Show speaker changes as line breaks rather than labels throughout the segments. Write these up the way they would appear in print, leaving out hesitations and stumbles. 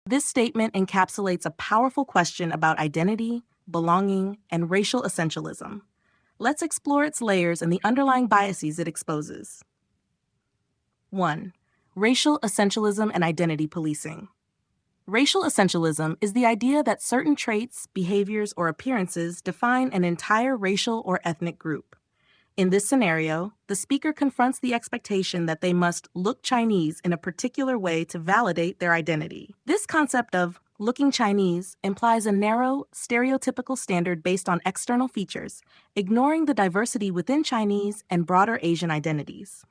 This statement encapsulates a powerful question about identity, belonging, and racial essentialism. Let's explore its layers and the underlying biases it exposes. 1. Racial essentialism and identity policing. Racial essentialism is the idea that certain traits, behaviors, or appearances define an entire racial or ethnic group. In this scenario, the speaker confronts the expectation that they must look Chinese in a particular way to validate their identity. This concept of looking Chinese implies a narrow, stereotypical standard based on external features, ignoring the diversity within Chinese and broader Asian identities.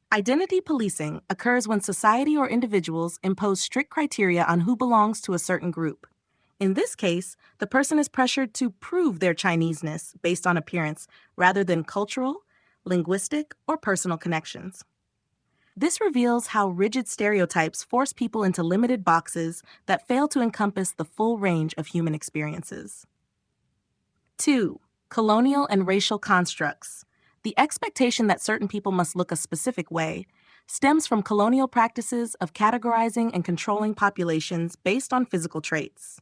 Identity policing occurs when society or individuals impose strict criteria on who belongs to a certain group. In this case, the person is pressured to prove their Chineseness based on appearance rather than cultural, linguistic, or personal connections. This reveals how rigid stereotypes force people into limited boxes that fail to encompass the full range of human experiences. 2. Colonial and racial constructs. The expectation that certain people must look a specific way stems from colonial practices of categorizing and controlling populations based on physical traits.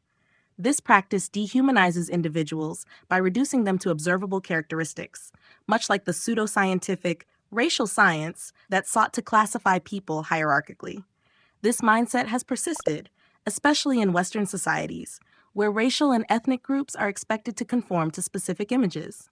This practice dehumanizes individuals by reducing them to observable characteristics, much like the pseudoscientific racial science that sought to classify people hierarchically. This mindset has persisted, especially in Western societies, where racial and ethnic groups are expected to conform to specific images.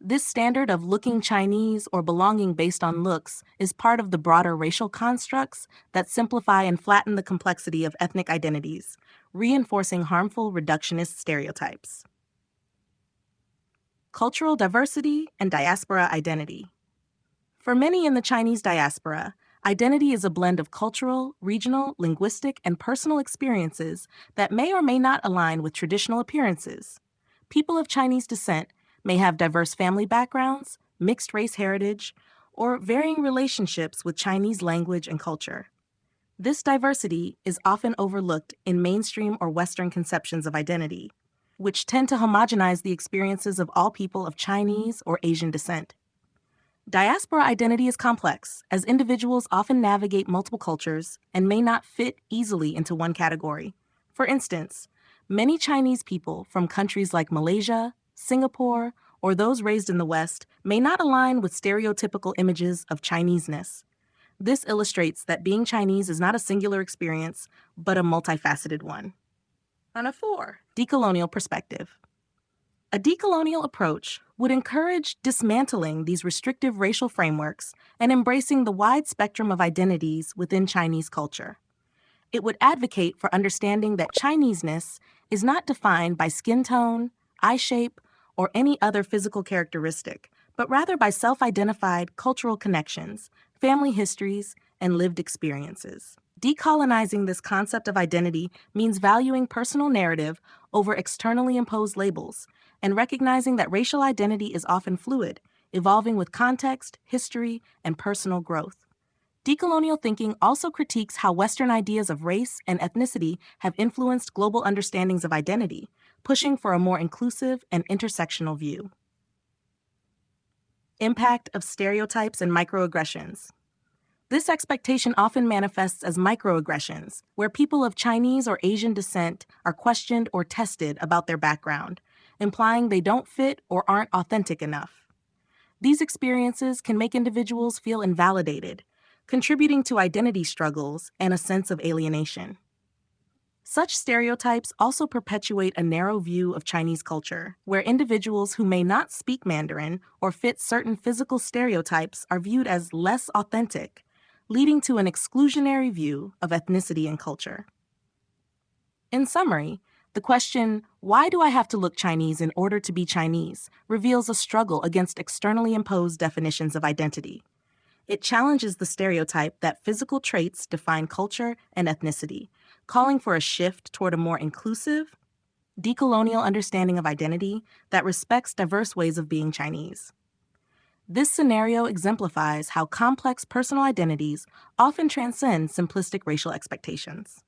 This standard of looking Chinese or belonging based on looks is part of the broader racial constructs that simplify and flatten the complexity of ethnic identities, reinforcing harmful reductionist stereotypes. Cultural diversity and diaspora identity. For many in the Chinese diaspora, identity is a blend of cultural, regional, linguistic, and personal experiences that may or may not align with traditional appearances. People of Chinese descent may have diverse family backgrounds, mixed race heritage, or varying relationships with Chinese language and culture. This diversity is often overlooked in mainstream or Western conceptions of identity, which tend to homogenize the experiences of all people of Chinese or Asian descent. Diaspora identity is complex, as individuals often navigate multiple cultures and may not fit easily into one category. For instance, many Chinese people from countries like Malaysia, Singapore, or those raised in the West may not align with stereotypical images of Chineseness. This illustrates that being Chinese is not a singular experience, but a multifaceted one. On a 4, decolonial perspective. A decolonial approach would encourage dismantling these restrictive racial frameworks and embracing the wide spectrum of identities within Chinese culture. It would advocate for understanding that Chineseness is not defined by skin tone, eye shape, or any other physical characteristic, but rather by self-identified cultural connections, family histories, and lived experiences. Decolonizing this concept of identity means valuing personal narrative over externally imposed labels, and recognizing that racial identity is often fluid, evolving with context, history, and personal growth. Decolonial thinking also critiques how Western ideas of race and ethnicity have influenced global understandings of identity, pushing for a more inclusive and intersectional view. Impact of stereotypes and microaggressions. This expectation often manifests as microaggressions, where people of Chinese or Asian descent are questioned or tested about their background, implying they don't fit or aren't authentic enough. These experiences can make individuals feel invalidated, contributing to identity struggles and a sense of alienation. Such stereotypes also perpetuate a narrow view of Chinese culture, where individuals who may not speak Mandarin or fit certain physical stereotypes are viewed as less authentic, leading to an exclusionary view of ethnicity and culture. In summary, the question, "Why do I have to look Chinese in order to be Chinese?" reveals a struggle against externally imposed definitions of identity. It challenges the stereotype that physical traits define culture and ethnicity, calling for a shift toward a more inclusive, decolonial understanding of identity that respects diverse ways of being Chinese. This scenario exemplifies how complex personal identities often transcend simplistic racial expectations.